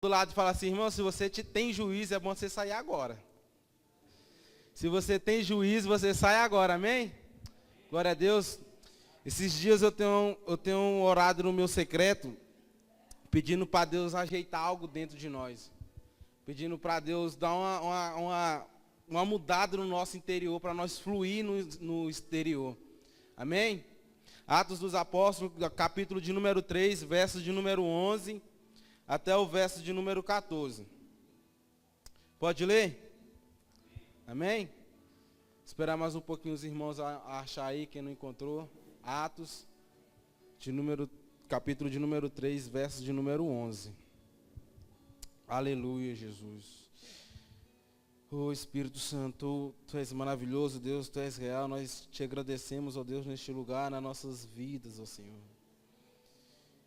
Do lado e fala assim, irmão, se você tem juízo, é bom você sair agora. Se você tem juízo, você sai agora, amém? Glória a Deus. Esses dias eu tenho orado no meu secreto, pedindo para Deus ajeitar algo dentro de nós. Pedindo para Deus dar uma mudada no nosso interior, para nós fluir no exterior. Amém? Atos dos Apóstolos, capítulo de número 3, versos de número 11, até o verso de número 14. Pode ler? Amém? Esperar mais um pouquinho os irmãos a achar aí, quem não encontrou. Atos, capítulo de número 3, verso de número 11. Aleluia, Jesus. Oh Espírito Santo, Tu és maravilhoso, Deus, Tu és real. Nós te agradecemos, ó Deus, neste lugar, nas nossas vidas, ó Senhor.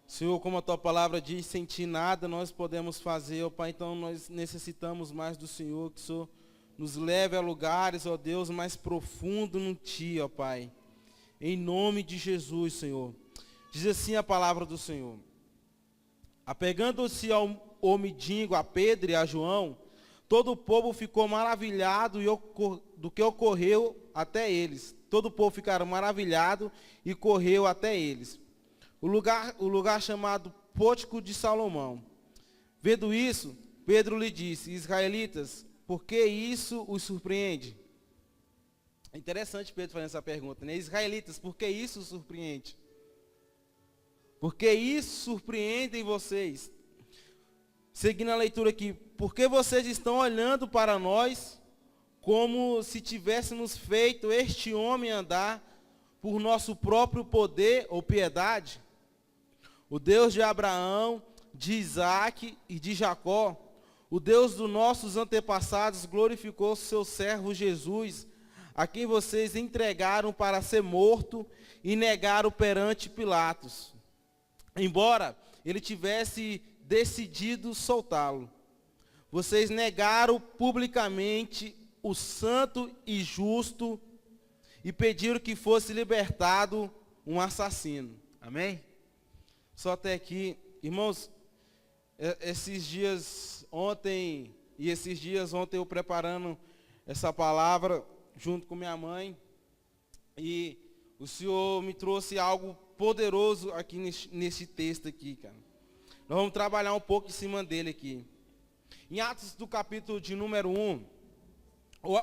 Senhor, como a Tua palavra diz, sem Ti nada nós podemos fazer, ó Pai. Então nós necessitamos mais do Senhor, que o Senhor nos leve a lugares, ó Deus, mais profundo no Ti, ó Pai. Em nome de Jesus, Senhor. Diz assim a palavra do Senhor. Apegando-se ao mendigo, a Pedro e a João, todo o povo ficou maravilhado do que ocorreu até eles. Todo o povo ficaram maravilhado e correu até eles. O lugar chamado Pórtico de Salomão. Vendo isso, Pedro lhe disse, israelitas, por que isso os surpreende? É interessante Pedro fazendo essa pergunta, né? Israelitas, por que isso os surpreende? Por que isso surpreende vocês? Seguindo a leitura aqui, por que vocês estão olhando para nós como se tivéssemos feito este homem andar por nosso próprio poder ou piedade? O Deus de Abraão, de Isaac e de Jacó, o Deus dos nossos antepassados, glorificou seu servo Jesus, a quem vocês entregaram para ser morto e negaram perante Pilatos, embora ele tivesse decidido soltá-lo. Vocês negaram publicamente o santo e justo e pediram que fosse libertado um assassino. Amém? Só até aqui. Irmãos, ontem eu preparando essa palavra junto com minha mãe, e o Senhor me trouxe algo poderoso aqui nesse texto aqui, cara. Nós vamos trabalhar um pouco em cima dele aqui. Em Atos do capítulo de número 1,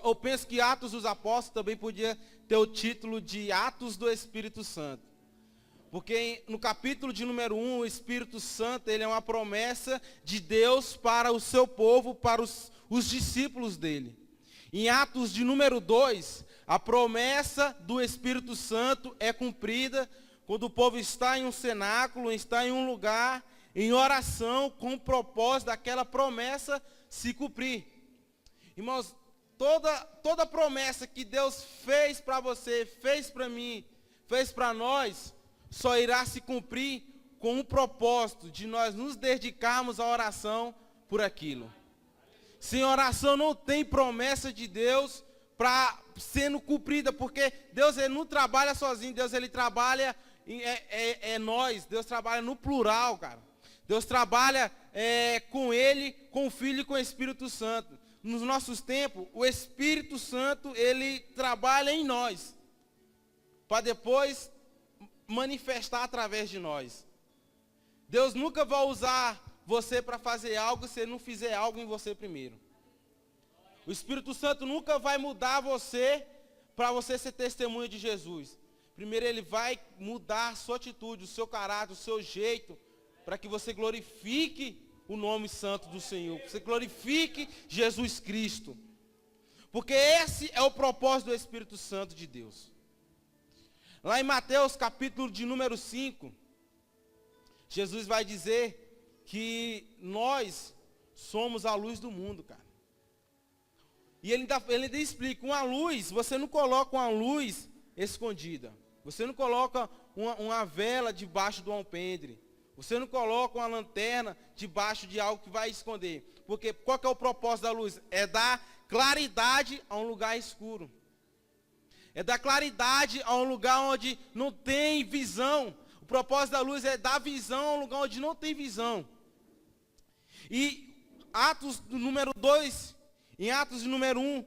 eu penso que Atos dos Apóstolos também podia ter o título de Atos do Espírito Santo. Porque no capítulo de número 1, o Espírito Santo, ele é uma promessa de Deus para o seu povo, para os discípulos dele. Em Atos de número 2, a promessa do Espírito Santo é cumprida quando o povo está em um cenáculo, está em um lugar, em oração, com o propósito daquela promessa se cumprir. Irmãos, toda promessa que Deus fez para você, fez para mim, fez para nós, só irá se cumprir com o propósito de nós nos dedicarmos à oração por aquilo. Sem oração não tem promessa de Deus para sendo cumprida, porque Deus ele não trabalha sozinho, Deus ele trabalha, nós, Deus trabalha no plural, cara. Deus trabalha com Ele, com o Filho e com o Espírito Santo. Nos nossos tempos, o Espírito Santo, ele trabalha em nós, para depois manifestar através de nós. Deus nunca vai usar você para fazer algo se Ele não fizer algo em você primeiro. O Espírito Santo nunca vai mudar você para você ser testemunha de Jesus. Primeiro Ele vai mudar a sua atitude, o seu caráter, o seu jeito, para que você glorifique o nome santo do Senhor, que você glorifique Jesus Cristo. Porque esse é o propósito do Espírito Santo de Deus. Lá em Mateus capítulo de número 5, Jesus vai dizer que nós somos a luz do mundo, cara. E ele ainda explica, uma luz, você não coloca uma luz escondida. Você não coloca uma vela debaixo do alpendre. Você não coloca uma lanterna debaixo de algo que vai esconder. Porque qual que é o propósito da luz? É dar claridade a um lugar escuro. É dar claridade a um lugar onde não tem visão. O propósito da luz é dar visão a um lugar onde não tem visão. E Atos do número 2, em Atos de número 1,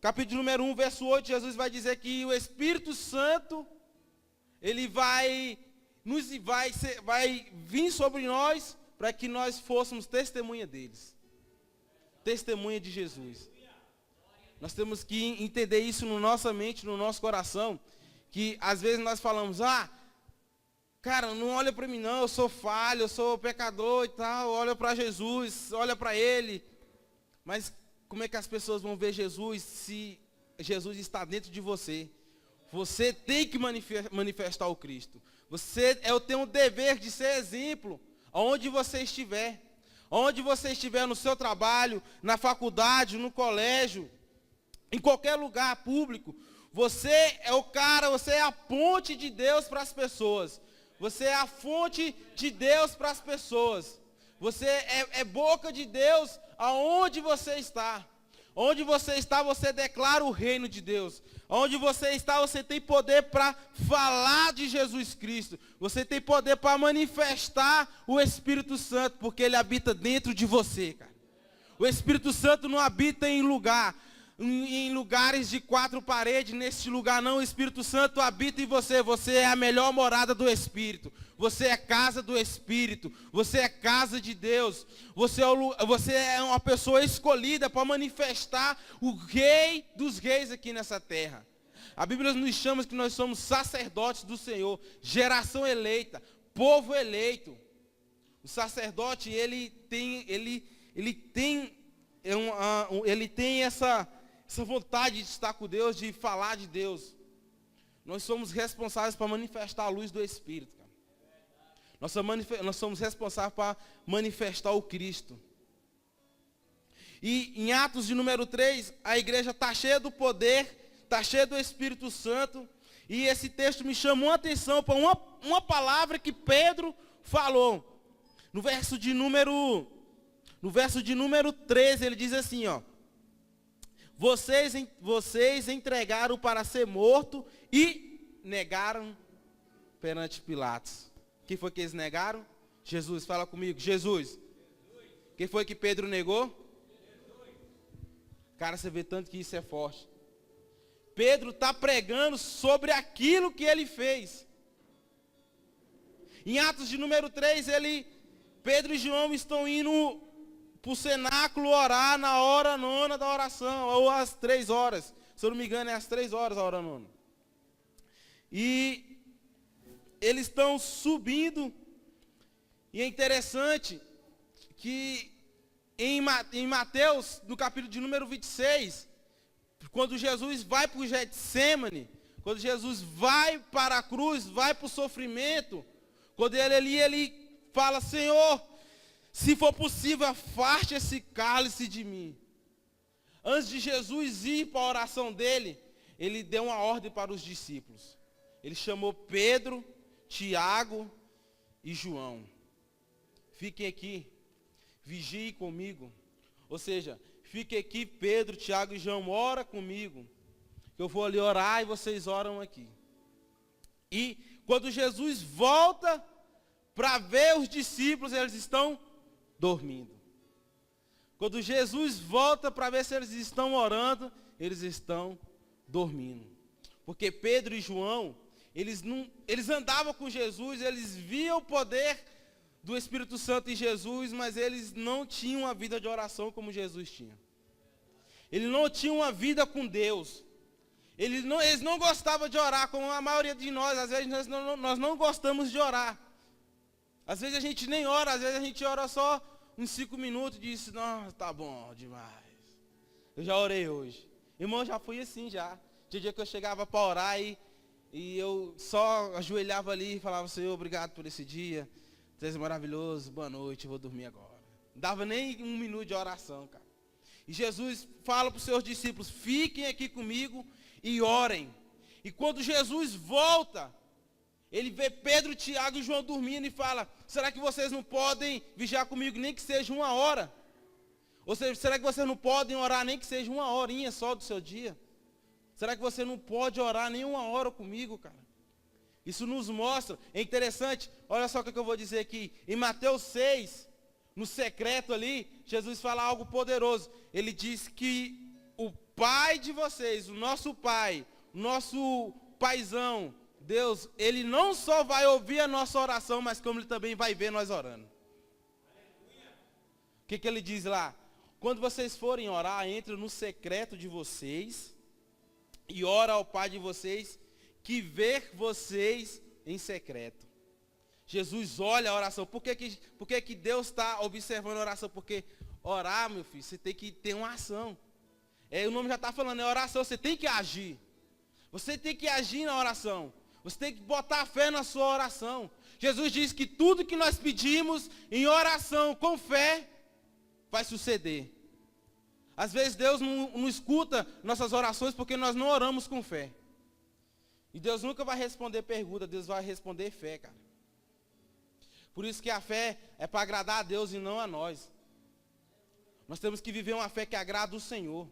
capítulo número 1, verso 8, Jesus vai dizer que o Espírito Santo, ele vai vir sobre nós para que nós fôssemos testemunha deles. Testemunha de Jesus. Nós temos que entender isso na nossa mente, no nosso coração, que às vezes nós falamos, cara, não olha para mim não, eu sou falho, eu sou pecador e tal, olha para Jesus, olha para Ele. Mas como é que as pessoas vão ver Jesus se Jesus está dentro de você? Você tem que manifestar o Cristo. Eu tenho o dever de ser exemplo, aonde você estiver. Onde você estiver, no seu trabalho, na faculdade, no colégio, em qualquer lugar público, você é o cara, você é a ponte de Deus para as pessoas. Você é a fonte de Deus para as pessoas. Você é boca de Deus aonde você está. Onde você está, você declara o reino de Deus. Onde você está, você tem poder para falar de Jesus Cristo. Você tem poder para manifestar o Espírito Santo, porque ele habita dentro de você, cara. O Espírito Santo não habita em lugares de 4 paredes. Neste lugar não, o Espírito Santo habita em você. Você é a melhor morada do Espírito. Você é casa do Espírito. Você é casa de Deus. Você é uma pessoa escolhida para manifestar o Rei dos Reis aqui nessa terra. A Bíblia nos chama que nós somos sacerdotes do Senhor, geração eleita, povo eleito. O sacerdote, ele tem essa vontade de estar com Deus, de falar de Deus. Nós somos responsáveis para manifestar a luz do Espírito, cara. Nós somos responsáveis para manifestar o Cristo. E em Atos de número 3, a igreja está cheia do poder, está cheia do Espírito Santo. E esse texto me chamou a atenção para uma palavra que Pedro falou. No verso de número 13, ele diz assim, vocês entregaram para ser morto e negaram perante Pilatos. Quem foi que eles negaram? Jesus, fala comigo. Jesus. Quem foi que Pedro negou? Jesus. Cara, você vê tanto que isso é forte. Pedro está pregando sobre aquilo que ele fez. Em Atos de número 3, Pedro e João estão indo para o cenáculo orar na hora 9 da oração, ou às 3 horas. Se eu não me engano, é às 3 horas a hora 9. E eles estão subindo. E é interessante que em Mateus, no capítulo de número 26, quando Jesus vai para o Getsêmani, quando Jesus vai para a cruz, vai para o sofrimento, quando ele fala, Senhor, se for possível, afaste esse cálice de mim. Antes de Jesus ir para a oração dele, ele deu uma ordem para os discípulos. Ele chamou Pedro, Tiago e João. Fiquem aqui, vigiem comigo. Ou seja, fiquem aqui, Pedro, Tiago e João, ora comigo. Que eu vou ali orar e vocês oram aqui. E quando Jesus volta para ver os discípulos, eles estão dormindo. Quando Jesus volta para ver se eles estão orando, eles estão dormindo. Porque Pedro e João, eles andavam com Jesus, eles viam o poder do Espírito Santo em Jesus, mas eles não tinham uma vida de oração como Jesus tinha. Eles não tinham uma vida com Deus. Eles não gostavam de orar, como a maioria de nós. Às vezes nós não gostamos de orar. Às vezes a gente nem ora, às vezes a gente ora só uns 5 minutos e diz, nossa, tá bom demais. Eu já orei hoje. Irmão, eu já fui assim já. Tinha dia que eu chegava para orar e eu só ajoelhava ali e falava, Senhor, obrigado por esse dia. Você é maravilhoso, boa noite, eu vou dormir agora. Não dava nem 1 minuto de oração, cara. E Jesus fala para os seus discípulos, fiquem aqui comigo e orem. E quando Jesus volta, ele vê Pedro, Tiago e João dormindo e fala, será que vocês não podem vigiar comigo nem que seja 1 hora? Ou seja, será que vocês não podem orar nem que seja 1 horinha só do seu dia? Será que você não pode orar nem 1 hora comigo, cara? Isso nos mostra, é interessante, olha só o que eu vou dizer aqui. Em Mateus 6, no secreto ali, Jesus fala algo poderoso. Ele diz que o Pai de vocês, o nosso Pai, o nosso Paizão, Deus, Ele não só vai ouvir a nossa oração, mas como Ele também vai ver nós orando. O que Ele diz lá? Quando vocês forem orar, entre no secreto de vocês e ora ao Pai de vocês, que vê vocês em secreto. Jesus olha a oração. Por que Deus está observando a oração? Porque orar, meu filho, você tem que ter uma ação. O nome já está falando, é oração, você tem que agir. Você tem que agir na oração. Você tem que botar fé na sua oração. Jesus diz que tudo que nós pedimos em oração, com fé, vai suceder. Às vezes Deus não escuta nossas orações porque nós não oramos com fé. E Deus nunca vai responder pergunta, Deus vai responder fé, cara. Por isso que a fé é para agradar a Deus e não a nós. Nós temos que viver uma fé que agrada o Senhor,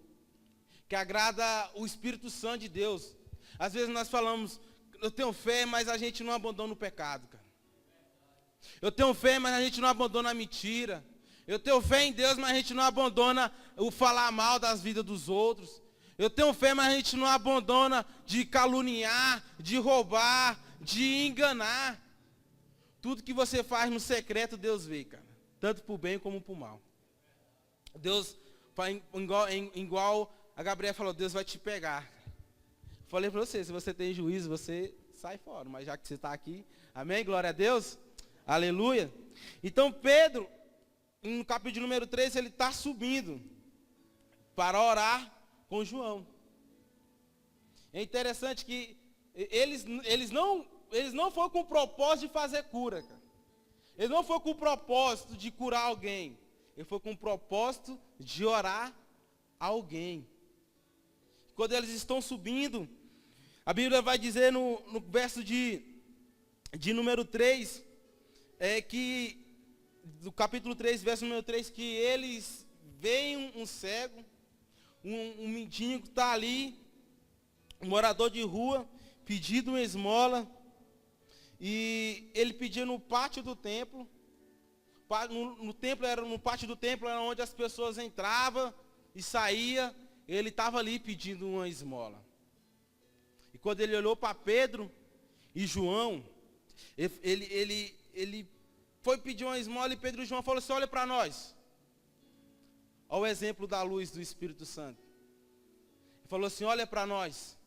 que agrada o Espírito Santo de Deus. Às vezes nós falamos, eu tenho fé, mas a gente não abandona o pecado, cara. Eu tenho fé, mas a gente não abandona a mentira. Eu tenho fé em Deus, mas a gente não abandona o falar mal das vidas dos outros. Eu tenho fé, mas a gente não abandona de caluniar, de roubar, de enganar. Tudo que você faz no secreto, Deus vê, cara. Tanto para o bem como para o mal. Deus, igual a Gabriela falou, Deus vai te pegar. Falei para você, se você tem juízo, você sai fora. Mas já que você está aqui, amém? Glória a Deus. Aleluia. Então Pedro, no capítulo número 3, ele está subindo para orar com João. É interessante que eles não foram com o propósito de fazer cura, cara. Eles não foram com o propósito de curar alguém. Ele foi com o propósito de orar a alguém. Quando eles estão subindo, a Bíblia vai dizer no verso de número 3, que, do capítulo 3, verso número 3, que eles veem um cego, um mendigo que está ali, um morador de rua, pedindo uma esmola, e ele pedia no pátio do templo. No pátio do templo era onde as pessoas entravam e saíam. Ele estava ali pedindo uma esmola. E quando ele olhou para Pedro e João, ele foi pedir uma esmola e Pedro e João falaram assim, olha para nós. Olha o exemplo da luz do Espírito Santo. Ele falou assim, olha para nós.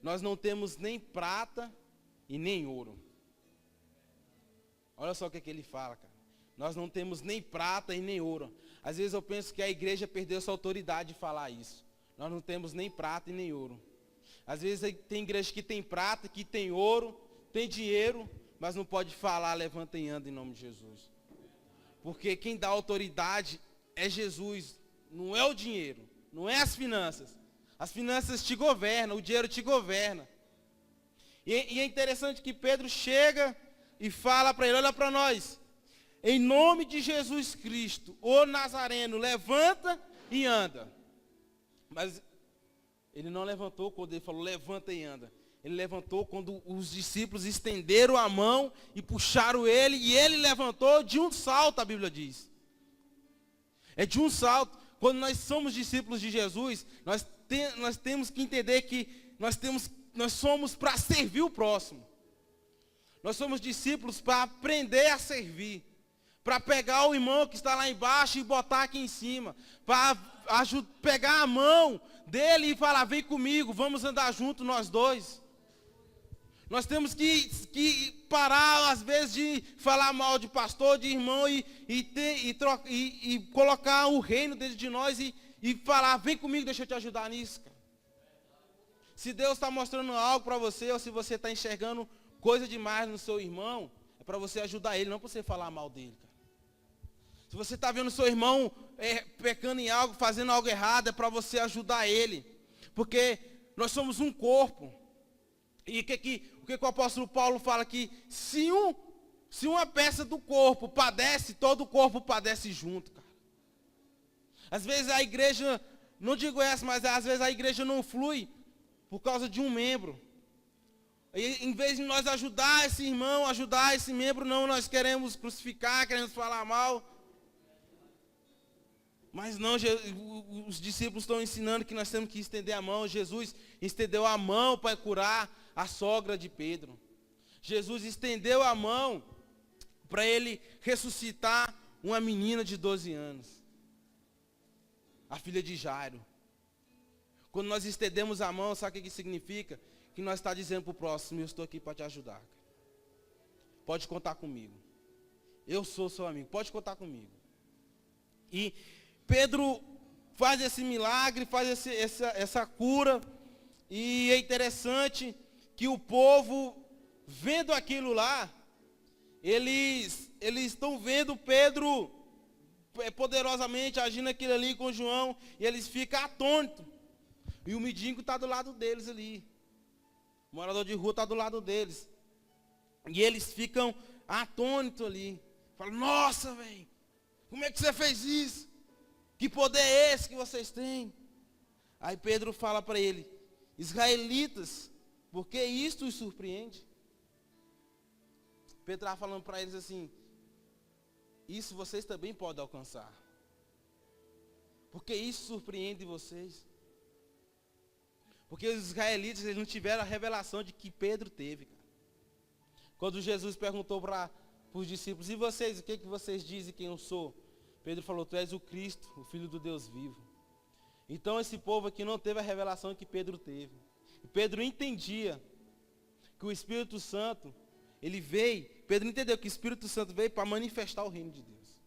Nós não temos nem prata e nem ouro. Olha só o que ele fala, cara. Nós não temos nem prata e nem ouro. Às vezes eu penso que a igreja perdeu essa autoridade de falar isso. Nós não temos nem prata e nem ouro. Às vezes tem igreja que tem prata, que tem ouro, tem dinheiro, mas não pode falar, levanta e anda em nome de Jesus. Porque quem dá autoridade é Jesus, não é o dinheiro, não é as finanças. As finanças te governam, o dinheiro te governa. E é interessante que Pedro chega e fala para ele, olha para nós. Em nome de Jesus Cristo, o Nazareno, levanta e anda. Mas ele não levantou quando ele falou, levanta e anda. Ele levantou quando os discípulos estenderam a mão e puxaram ele, e ele levantou de um salto, a Bíblia diz. É de um salto. Quando nós somos discípulos de Jesus, nós temos que entender que nós somos para servir o próximo. Nós somos discípulos para aprender a servir. Para pegar o irmão que está lá embaixo e botar aqui em cima. Para pegar a mão dele e falar, vem comigo, vamos andar junto nós dois. Nós temos que parar, às vezes, de falar mal de pastor, de irmão, e colocar o reino dentro de nós e falar, vem comigo, deixa eu te ajudar nisso, cara. Se Deus está mostrando algo para você, ou se você está enxergando coisa demais no seu irmão, é para você ajudar ele, não para você falar mal dele, cara. Se você está vendo seu irmão pecando em algo, fazendo algo errado, é para você ajudar ele. Porque nós somos um corpo. E o que o apóstolo Paulo fala? Que se uma peça do corpo padece, todo o corpo padece junto, cara. Às vezes a igreja, não digo essa, mas às vezes a igreja não flui por causa de um membro. E, em vez de nós ajudar esse irmão, ajudar esse membro, não, nós queremos crucificar, queremos falar mal. Mas não, os discípulos estão ensinando que nós temos que estender a mão. Jesus estendeu a mão para curar a sogra de Pedro. Jesus estendeu a mão para ele ressuscitar uma menina de 12 anos. A filha de Jairo. Quando nós estendemos a mão, sabe o que significa? Que nós está dizendo para o próximo, eu estou aqui para te ajudar. Pode contar comigo. Eu sou seu amigo, pode contar comigo. E Pedro faz esse milagre, faz essa cura. E é interessante que o povo, vendo aquilo lá, eles estão vendo Pedro poderosamente agindo aquilo ali com João. E eles ficam atônitos. E o mendigo está do lado deles ali. O morador de rua está do lado deles. E eles ficam atônitos ali. Falam, nossa, velho, como é que você fez isso? Que poder é esse que vocês têm? Aí Pedro fala para ele, israelitas, por que isto os surpreende? Pedro estava falando para eles assim, isso vocês também podem alcançar. Porque isso surpreende vocês. Porque os israelitas eles não tiveram a revelação de que Pedro teve. Cara. Quando Jesus perguntou para os discípulos, e vocês, o que vocês dizem quem eu sou? Pedro falou, tu és o Cristo, o Filho do Deus vivo. Então esse povo aqui não teve a revelação que Pedro teve. E Pedro entendia que o Espírito Santo, ele veio, Pedro entendeu que o Espírito Santo veio para manifestar o reino de Deus.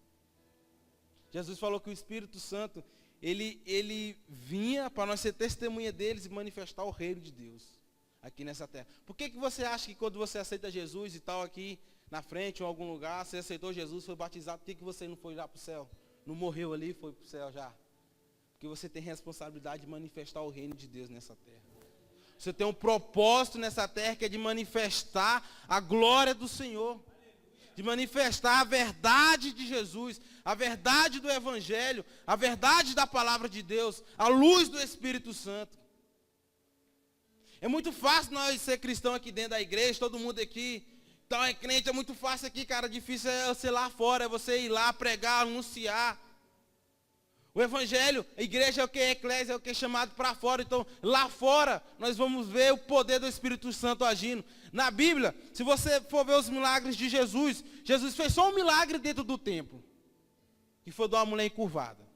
Jesus falou que o Espírito Santo, ele vinha para nós ser testemunha deles e manifestar o reino de Deus aqui nessa terra. Por que você acha que quando você aceita Jesus e tal aqui na frente ou em algum lugar, você aceitou Jesus, foi batizado, por que você não foi lá para o céu? Não morreu ali, foi para o céu já? Porque você tem responsabilidade de manifestar o reino de Deus nessa terra. Você tem um propósito nessa terra que é de manifestar a glória do Senhor. De manifestar a verdade de Jesus, a verdade do Evangelho, a verdade da palavra de Deus, a luz do Espírito Santo. É muito fácil nós ser cristão aqui dentro da igreja, todo mundo aqui, então é crente, é muito fácil aqui, cara, difícil é você lá fora, é você ir lá pregar, anunciar. O Evangelho, a igreja é o que? A eclésia é o que é chamado para fora. Então, lá fora, nós vamos ver o poder do Espírito Santo agindo. Na Bíblia, se você for ver os milagres de Jesus, Jesus fez só um milagre dentro do templo, que foi de uma mulher encurvada.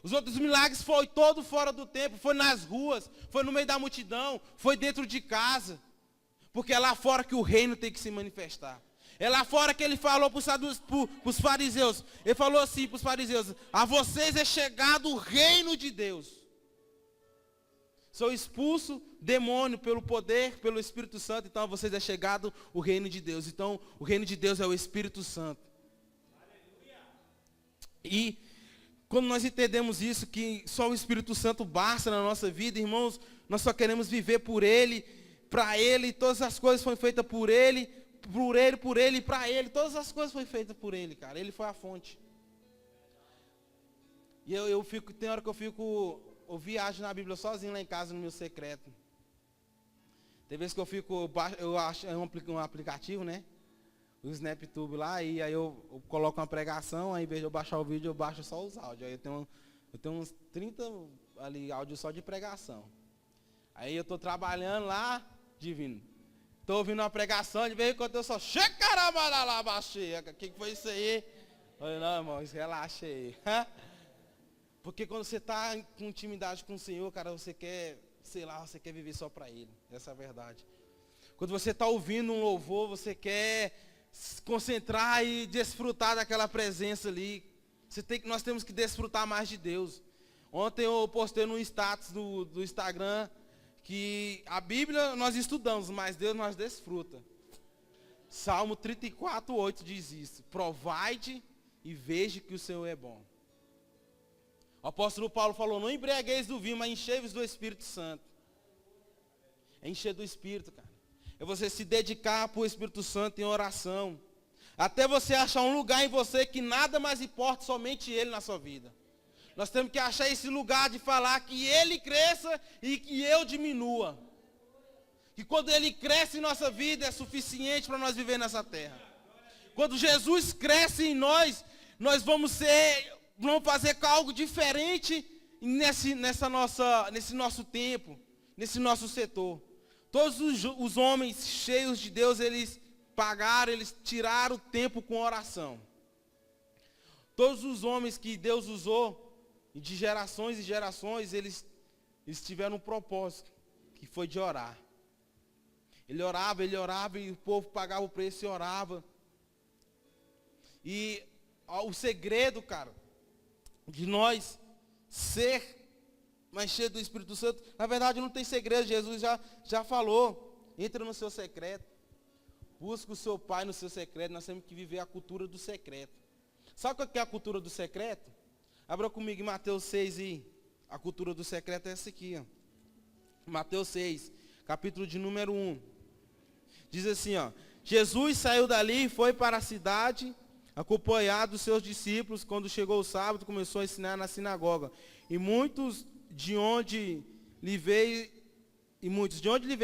Os outros milagres foi todo fora do templo, foi nas ruas, foi no meio da multidão, foi dentro de casa. Porque é lá fora que o reino tem que se manifestar. É lá fora que ele falou para os fariseus. Ele falou assim para os fariseus, a vocês é chegado o reino de Deus. Sou expulso demônio pelo poder, pelo Espírito Santo, então a vocês é chegado o reino de Deus. Então o reino de Deus é o Espírito Santo. E quando nós entendemos isso, que só o Espírito Santo basta na nossa vida, irmãos, nós só queremos viver por Ele, para Ele, todas as coisas foram feitas por Ele, e para Ele, todas as coisas foram feitas por Ele, cara, Ele foi a fonte. E eu fico, tem hora que eu viajo na Bíblia sozinho lá em casa, no meu secreto. Tem vezes que eu acho, é um aplicativo, né? O SnapTube lá, e aí eu coloco uma pregação, aí em vez de eu baixar o vídeo, eu baixo só os áudios. Aí eu tenho uns 30 ali, áudios só de pregação. Aí eu estou trabalhando lá, divino. Estou ouvindo uma pregação, de vez em quando eu só, o que foi isso aí? Eu falei, não, irmão, relaxa aí. Porque quando você está com intimidade com o Senhor, cara, você quer, sei lá, você quer viver só para Ele. Essa é a verdade. Quando você está ouvindo um louvor, você quer se concentrar e desfrutar daquela presença ali. Nós temos que desfrutar mais de Deus. Ontem eu postei no status do Instagram que a Bíblia nós estudamos, mas Deus nós desfruta. Salmo 34:8 diz isso. Provai-te e veja que o Senhor é bom. O apóstolo Paulo falou, não embriagueis do vinho, mas enchei-vos do Espírito Santo. É encher do Espírito, cara. É você se dedicar para o Espírito Santo em oração. Até você achar um lugar em você que nada mais importa, somente Ele na sua vida. Nós temos que achar esse lugar de falar que Ele cresça e que eu diminua. Que quando Ele cresce em nossa vida é suficiente para nós viver nessa terra. Quando Jesus cresce em nós, nós vamos ser vamos fazer algo diferente nesse nosso tempo, nesse nosso setor. Todos os homens cheios de Deus, eles tiraram o tempo com oração. Todos os homens que Deus usou, de gerações e gerações, eles tiveram um propósito, que foi de orar. Ele orava e o povo pagava o preço e orava. E o segredo, cara, de nós ser mais cheio do Espírito Santo, na verdade não tem segredo, Jesus já falou, entra no seu secreto, busca o seu Pai no seu secreto, nós temos que viver a cultura do secreto. Sabe o que é a cultura do secreto? Abra comigo em Mateus 6 e a cultura do secreto é essa aqui, ó. Mateus 6, capítulo de número 1. Diz assim, ó: Jesus saiu dali e foi para a cidade, acompanhado dos seus discípulos. Quando chegou o sábado, começou a ensinar na sinagoga. E muitos de onde lhe veio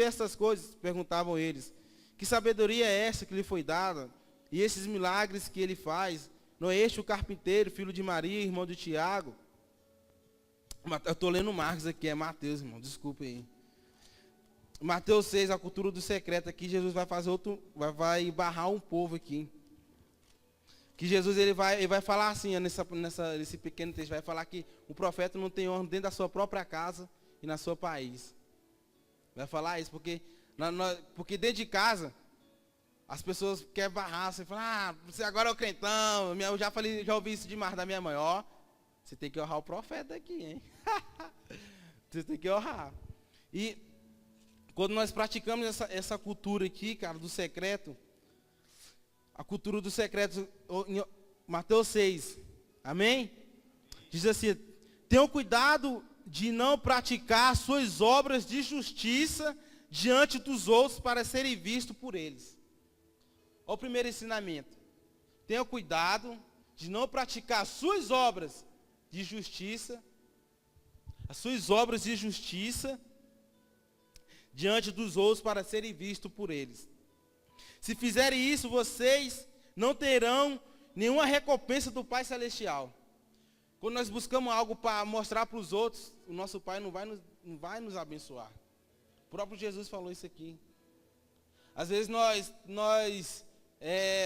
essas coisas? Perguntavam eles. Que sabedoria é essa que lhe foi dada? E esses milagres que ele faz? Não é este o carpinteiro, filho de Maria, irmão de Tiago? Eu estou lendo Marcos aqui, é Mateus, irmão, desculpa aí. Mateus 6, a cultura do secreto aqui, Jesus vai fazer vai barrar um povo aqui. Que Jesus ele vai falar assim, nesse pequeno texto, vai falar que o profeta não tem honra dentro da sua própria casa e na sua país. Vai falar isso, porque dentro de casa, as pessoas querem barrar, você fala, você agora é o crentão, eu já ouvi isso demais da minha mãe, ó, você tem que honrar o profeta aqui, hein? Você tem que honrar. E quando nós praticamos essa cultura aqui, cara, do secreto, a cultura do secreto, em Mateus 6, amém? Diz assim: tenham cuidado de não praticar suas obras de justiça diante dos outros para serem vistos por eles. Olha o primeiro ensinamento. Tenha cuidado de não praticar suas obras de justiça, as suas obras de justiça diante dos outros para serem vistos por eles. Se fizerem isso, vocês não terão nenhuma recompensa do Pai Celestial. Quando nós buscamos algo para mostrar para os outros, o nosso Pai não vai nos abençoar. O próprio Jesus falou isso aqui. Às vezes nós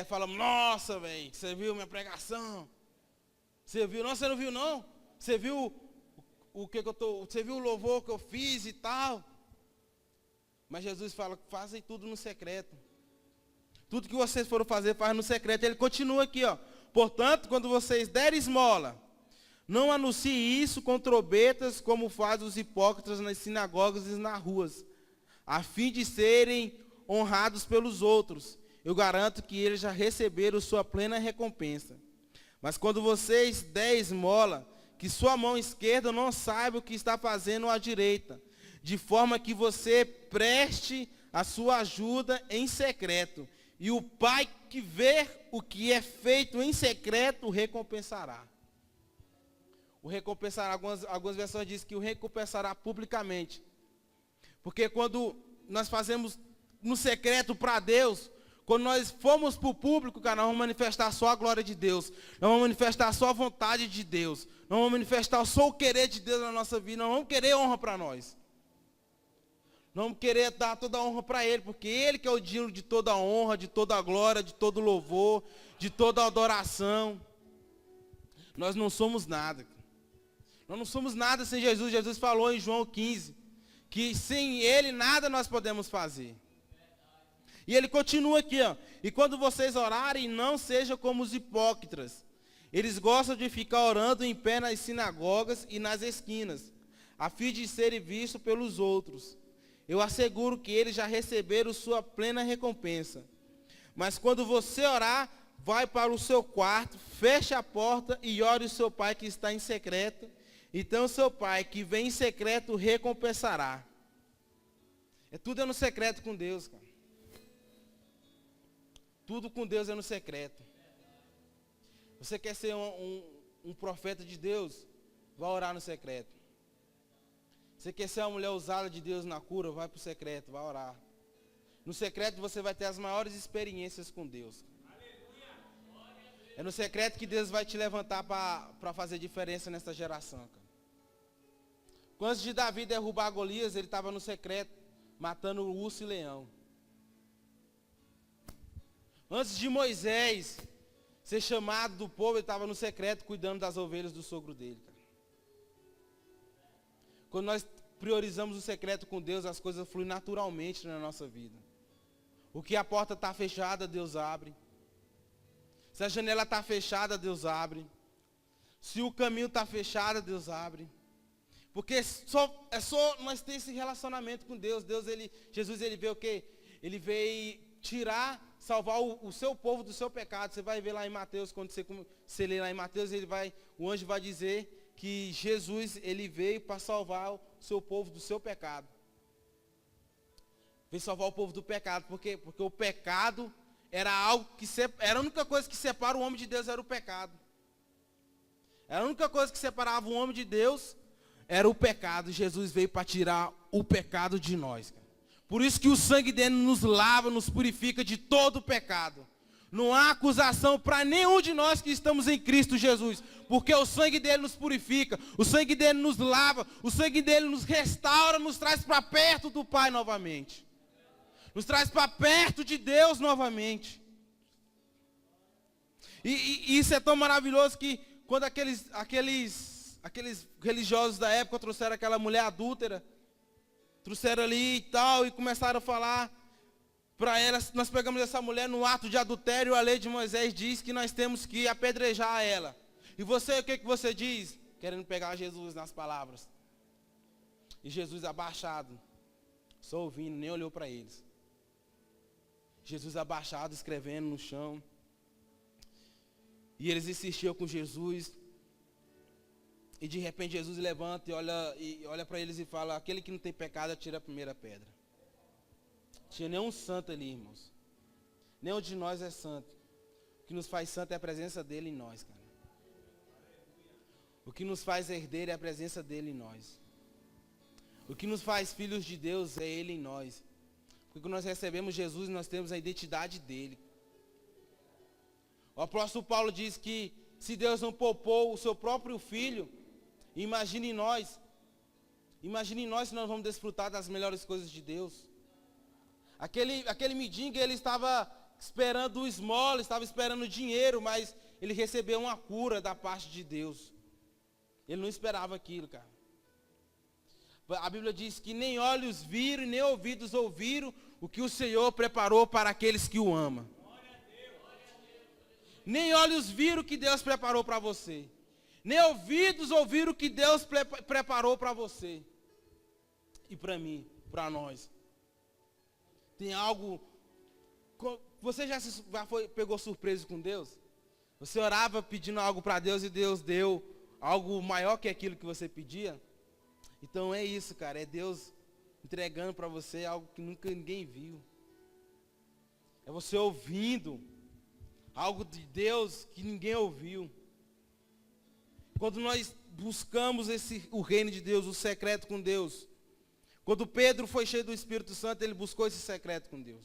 falamos, nossa, velho, você viu minha pregação? Você viu? Não, você não viu não? Você viu você viu o louvor que eu fiz e tal? Mas Jesus fala, fazem tudo no secreto. Tudo que vocês foram fazer, faz no secreto. Ele continua aqui, ó. Portanto, quando vocês derem esmola, não anuncie isso com trombetas, como fazem os hipócritas nas sinagogas e nas ruas, a fim de serem honrados pelos outros. Eu garanto que eles já receberam sua plena recompensa. Mas quando vocês derem esmola, que sua mão esquerda não saiba o que está fazendo a direita, de forma que você preste a sua ajuda em secreto. E o Pai que vê o que é feito em secreto, o recompensará. O recompensará, algumas versões dizem que o recompensará publicamente. Porque quando nós fazemos no secreto para Deus, quando nós formos para o público, cara, nós vamos manifestar só a glória de Deus. Nós vamos manifestar só a vontade de Deus. Nós vamos manifestar só o querer de Deus na nossa vida. Nós vamos querer honra para nós. Nós vamos querer dar toda a honra para Ele, porque Ele que é o digno de toda a honra, de toda a glória, de todo o louvor, de toda a adoração. Nós não somos nada. Nós não somos nada sem Jesus. Jesus falou em João 15, que sem Ele nada nós podemos fazer. E Ele continua aqui, ó. E quando vocês orarem, não sejam como os hipócritas. Eles gostam de ficar orando em pé nas sinagogas e nas esquinas, a fim de serem vistos pelos outros. Eu asseguro que eles já receberam sua plena recompensa. Mas quando você orar, vai para o seu quarto, feche a porta e ore o seu Pai que está em secreto. Então o seu Pai que vem em secreto recompensará. Tudo é no secreto com Deus, cara. Tudo com Deus é no secreto. Você quer ser um profeta de Deus? Vai orar no secreto. Você quer ser uma mulher usada de Deus na cura? Vai para o secreto, vai orar. No secreto você vai ter as maiores experiências com Deus. É no secreto que Deus vai te levantar para fazer diferença nessa geração, cara. Antes de Davi derrubar Golias, ele estava no secreto, matando o urso e leão. Antes de Moisés ser chamado do povo, ele estava no secreto, cuidando das ovelhas do sogro dele, cara. Quando nós priorizamos o secreto com Deus, as coisas fluem naturalmente na nossa vida. O que a porta está fechada, Deus abre. Se a janela está fechada, Deus abre. Se o caminho está fechado, Deus abre. Porque é só nós ter esse relacionamento com Deus. Jesus, ele veio o quê? Ele veio salvar o seu povo do seu pecado. Você vai ver lá em Mateus, quando você lê lá em Mateus, o anjo vai dizer que Jesus, ele veio para salvar o seu povo do seu pecado. Veio salvar o povo do pecado. Por quê? Porque o pecado era algo era a única coisa que separa o homem de Deus, era o pecado. Era a única coisa que separava o homem de Deus, era o pecado. Jesus veio para tirar o pecado de nós, cara. Por isso que o sangue dele nos lava, nos purifica de todo o pecado. Não há acusação para nenhum de nós que estamos em Cristo Jesus. Porque o sangue dele nos purifica, o sangue dele nos lava, o sangue dele nos restaura, nos traz para perto do Pai novamente. Nos traz para perto de Deus novamente. E isso é tão maravilhoso que quando aqueles religiosos da época trouxeram aquela mulher adúltera, trouxeram ali e tal, e começaram a falar para ela, nós pegamos essa mulher no ato de adultério, a lei de Moisés diz que nós temos que apedrejar ela. E você, o que você diz? Querendo pegar Jesus nas palavras. E Jesus abaixado, só ouvindo, nem olhou para eles. Jesus abaixado, escrevendo no chão. E eles insistiam com Jesus. E de repente Jesus levanta e olha para eles e fala: aquele que não tem pecado, atira a primeira pedra. Tinha nenhum santo ali, irmãos. Nenhum de nós é santo. O que nos faz santo é a presença dele em nós, cara. O que nos faz herdeiro é a presença dele em nós. O que nos faz filhos de Deus é ele em nós. Porque quando nós recebemos Jesus, nós temos a identidade dele. O apóstolo Paulo diz que se Deus não poupou o seu próprio filho, imagine nós se nós vamos desfrutar das melhores coisas de Deus. Aquele mendigo, ele estava esperando o esmola, estava esperando dinheiro, mas ele recebeu uma cura da parte de Deus. Ele não esperava aquilo, cara. A Bíblia diz que nem olhos viram, nem ouvidos ouviram o que o Senhor preparou para aqueles que o amam. Nem olhos viram o que Deus preparou para você. Nem ouvidos ouviram o que Deus preparou para você. E para mim, para nós. Tem algo... Você já pegou surpresa com Deus? Você orava pedindo algo para Deus e Deus deu algo maior que aquilo que você pedia? Então é isso, cara. É Deus entregando para você algo que nunca ninguém viu. É você ouvindo algo de Deus que ninguém ouviu. Quando nós buscamos o reino de Deus, o secreto com Deus. Quando Pedro foi cheio do Espírito Santo, ele buscou esse secreto com Deus.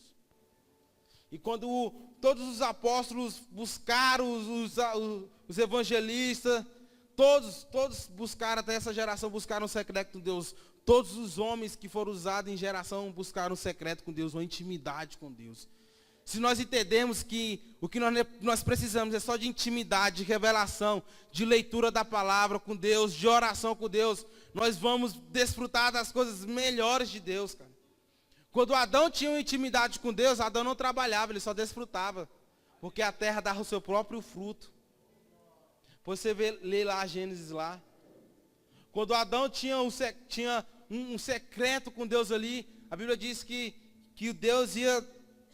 E quando todos os apóstolos buscaram, os evangelistas, todos buscaram, até essa geração, buscaram o secreto com Deus. Todos os homens que foram usados em geração buscaram o secreto com Deus, uma intimidade com Deus. Se nós entendemos que o que nós precisamos é só de intimidade, de revelação, de leitura da palavra com Deus, de oração com Deus, nós vamos desfrutar das coisas melhores de Deus, cara. Quando Adão tinha uma intimidade com Deus, Adão não trabalhava, ele só desfrutava. Porque a terra dava o seu próprio fruto. Você lê lá Gênesis lá. Quando Adão tinha um secreto com Deus ali, a Bíblia diz que Deus ia,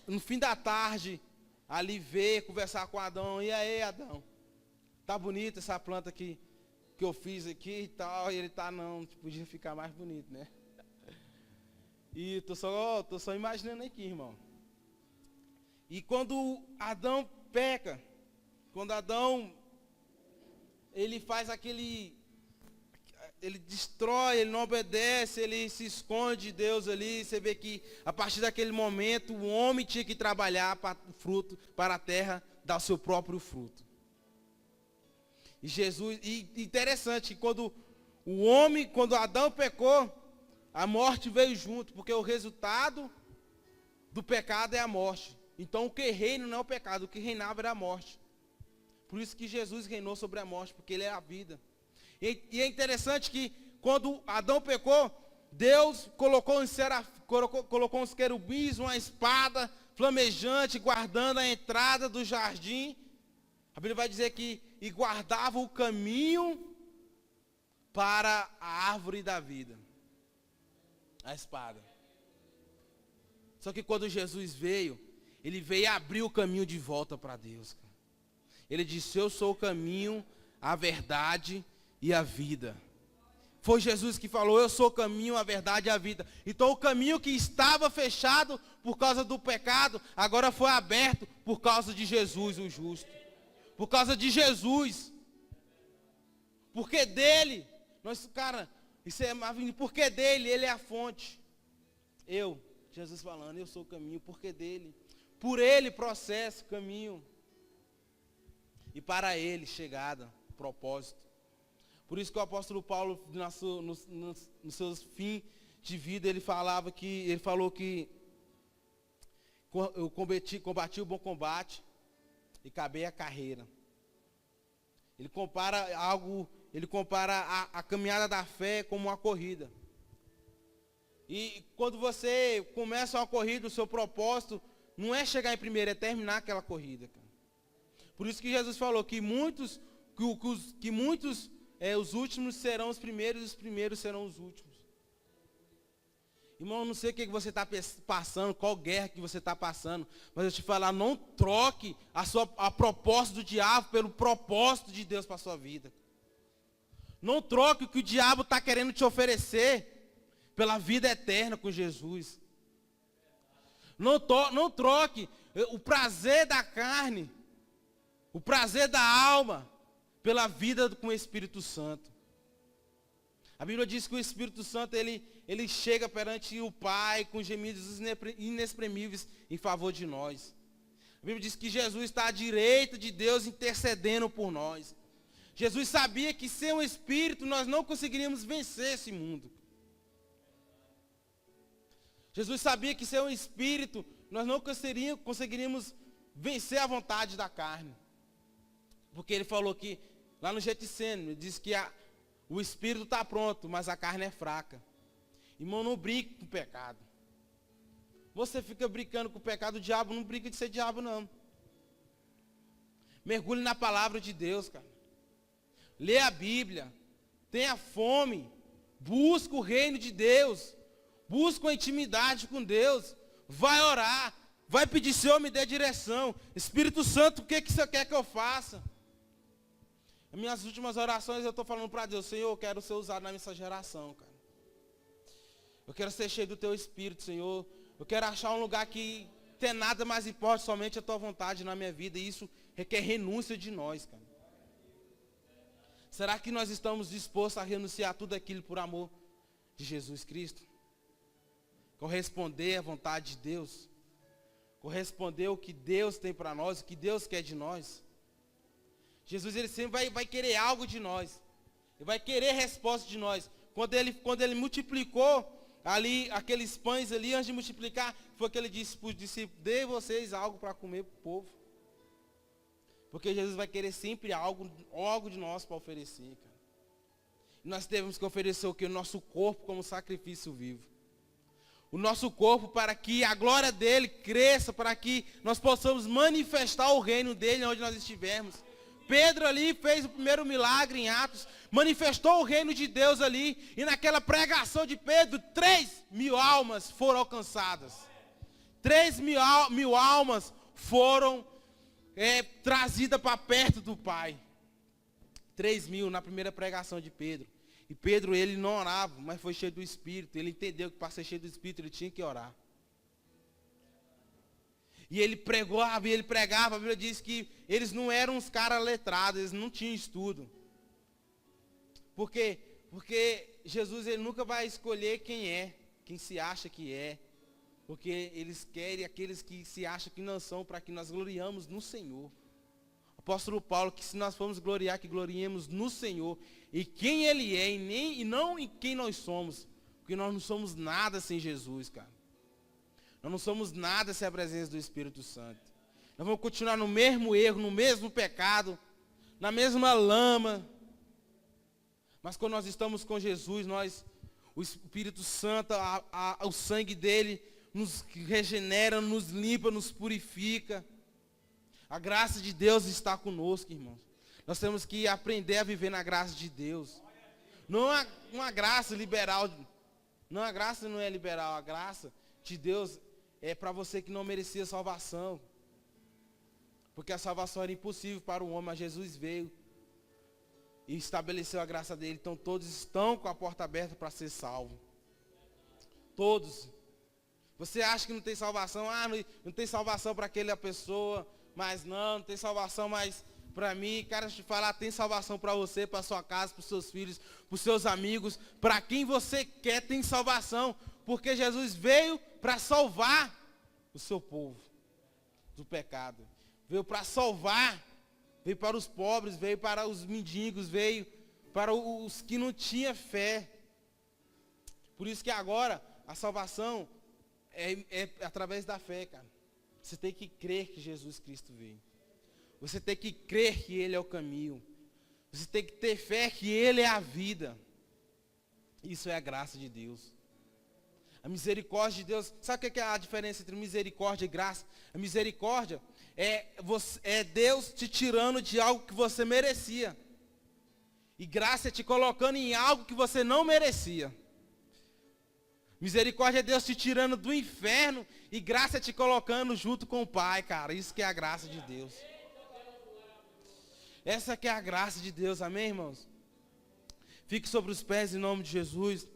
no fim da tarde, ali ver, conversar com Adão. E aí, Adão? Tá bonita essa planta que eu fiz aqui e tal. E ele tá, não, podia ficar mais bonito, né? E tô só imaginando aqui, irmão. E quando Adão peca, quando Adão, ele faz ele destrói, ele não obedece, ele se esconde de Deus ali. Você vê que a partir daquele momento o homem tinha que trabalhar para o fruto, para a terra dar o seu próprio fruto. E interessante, quando quando Adão pecou, a morte veio junto, porque o resultado do pecado é a morte. Então o que reina não é o pecado, o que reinava era a morte. Por isso que Jesus reinou sobre a morte, porque ele é a vida. E é interessante que quando Adão pecou, Deus colocou uns querubins, uma espada flamejante, guardando a entrada do jardim. A Bíblia vai dizer que e guardava o caminho para a árvore da vida. A espada. Só que quando Jesus veio, ele veio abrir o caminho de volta para Deus. Ele disse: eu sou o caminho, a verdade e a vida. Foi Jesus que falou: eu sou o caminho, a verdade e a vida. Então o caminho que estava fechado por causa do pecado, agora foi aberto por causa de Jesus, o justo. Por causa de Jesus. Porque dele, porque dele, ele é a fonte. Jesus falando, eu sou o caminho, porque dele. Por ele, processo, caminho. E para ele, chegada, propósito. Por isso que o apóstolo Paulo, nos seus fins de vida, ele falou que eu combati o bom combate e acabei a carreira. Ele compara a caminhada da fé como uma corrida. E quando você começa uma corrida, o seu propósito não é chegar em primeiro, é terminar aquela corrida, cara. Por isso que Jesus falou que os últimos serão os primeiros e os primeiros serão os últimos. Irmão, eu não sei o que você está passando, qual guerra que você está passando, mas eu te falar, não troque a proposta do diabo pelo propósito de Deus para a sua vida. Não troque o que o diabo está querendo te oferecer pela vida eterna com Jesus. Não troque o prazer da carne, o prazer da alma, pela vida com o Espírito Santo. A Bíblia diz que o Espírito Santo, ele chega perante o Pai com gemidos inexprimíveis em favor de nós. A Bíblia diz que Jesus está à direita de Deus intercedendo por nós. Jesus sabia que sem o Espírito nós não conseguiríamos vencer esse mundo. Jesus sabia que sem o Espírito nós não conseguiríamos vencer a vontade da carne. Porque ele falou que, lá no Getsêmani, ele disse que o Espírito está pronto, mas a carne é fraca. Irmão, não brinque com o pecado. Você fica brincando com o pecado, o diabo não brinca de ser diabo, não. Mergulhe na palavra de Deus, cara. Lê a Bíblia. Tenha fome. Busca o reino de Deus. Busca a intimidade com Deus. Vai orar. Vai pedir, Senhor, me dê direção. Espírito Santo, o que você quer que eu faça? As minhas últimas orações eu estou falando para Deus: Senhor, eu quero ser usado nessa geração, cara. Eu quero ser cheio do Teu Espírito, Senhor. Eu quero achar um lugar que tem nada mais importa, somente a Tua vontade na minha vida. E isso requer renúncia de nós, cara. Será que nós estamos dispostos a renunciar tudo aquilo por amor de Jesus Cristo? Corresponder à vontade de Deus? Corresponder ao que Deus tem para nós, o que Deus quer de nós? Jesus, ele sempre vai querer algo de nós. Ele vai querer resposta de nós. Quando ele multiplicou ali aqueles pães ali, antes de multiplicar, foi que ele disse para os discípulos: dê vocês algo para comer para o povo. Porque Jesus vai querer sempre algo de nós para oferecer, cara. E nós temos que oferecer o quê? O nosso corpo como sacrifício vivo. O nosso corpo para que a glória dele cresça, para que nós possamos manifestar o reino dele onde nós estivermos. Pedro ali fez o primeiro milagre em Atos, manifestou o reino de Deus ali, e naquela pregação de Pedro, 3.000 almas foram alcançadas. 3.000 almas foram trazidas para perto do Pai. 3.000 na primeira pregação de Pedro. E Pedro, ele não orava, mas foi cheio do Espírito. Ele entendeu que para ser cheio do Espírito ele tinha que orar. E ele pregava, a Bíblia diz que eles não eram uns caras letrados, eles não tinham estudo. Por quê? Porque Jesus, ele nunca vai escolher quem se acha que é. Porque eles querem aqueles que se acham que não são, para que nós gloriamos no Senhor. O apóstolo Paulo, que se nós formos gloriar, que gloriemos no Senhor, e quem Ele é, e não em quem nós somos, porque nós não somos nada sem Jesus, cara. Nós não somos nada sem a presença do Espírito Santo. Nós vamos continuar no mesmo erro, no mesmo pecado, na mesma lama. Mas quando nós estamos com Jesus, o Espírito Santo, o sangue dele nos regenera, nos limpa, nos purifica. A graça de Deus está conosco, irmãos. Nós temos que aprender a viver na graça de Deus. Não uma graça liberal. Não, a graça não é liberal. A graça de Deus é para você que não merecia salvação. Porque a salvação era impossível para o homem, mas Jesus veio e estabeleceu a graça dele. Então todos estão com a porta aberta para ser salvos. Todos. Você acha que não tem salvação? Não tem salvação para aquela pessoa. Mas não tem salvação mais para mim. Cara, deixa eu te falar, tem salvação para você, para sua casa, para os seus filhos, para os seus amigos. Para quem você quer tem salvação. Porque Jesus veio para salvar o seu povo do pecado. Veio para salvar. Veio para os pobres, veio para os mendigos, veio para os que não tinham fé. Por isso que agora a salvação é através da fé, cara. Você tem que crer que Jesus Cristo veio. Você tem que crer que Ele é o caminho. Você tem que ter fé que Ele é a vida. Isso é a graça de Deus. A misericórdia de Deus. Sabe o que é a diferença entre misericórdia e graça? A misericórdia é Deus te tirando de algo que você merecia. E graça é te colocando em algo que você não merecia. Misericórdia é Deus te tirando do inferno e graça é te colocando junto com o Pai, cara. Isso que é a graça de Deus. Essa que é a graça de Deus, amém, irmãos? Fique sobre os pés em nome de Jesus.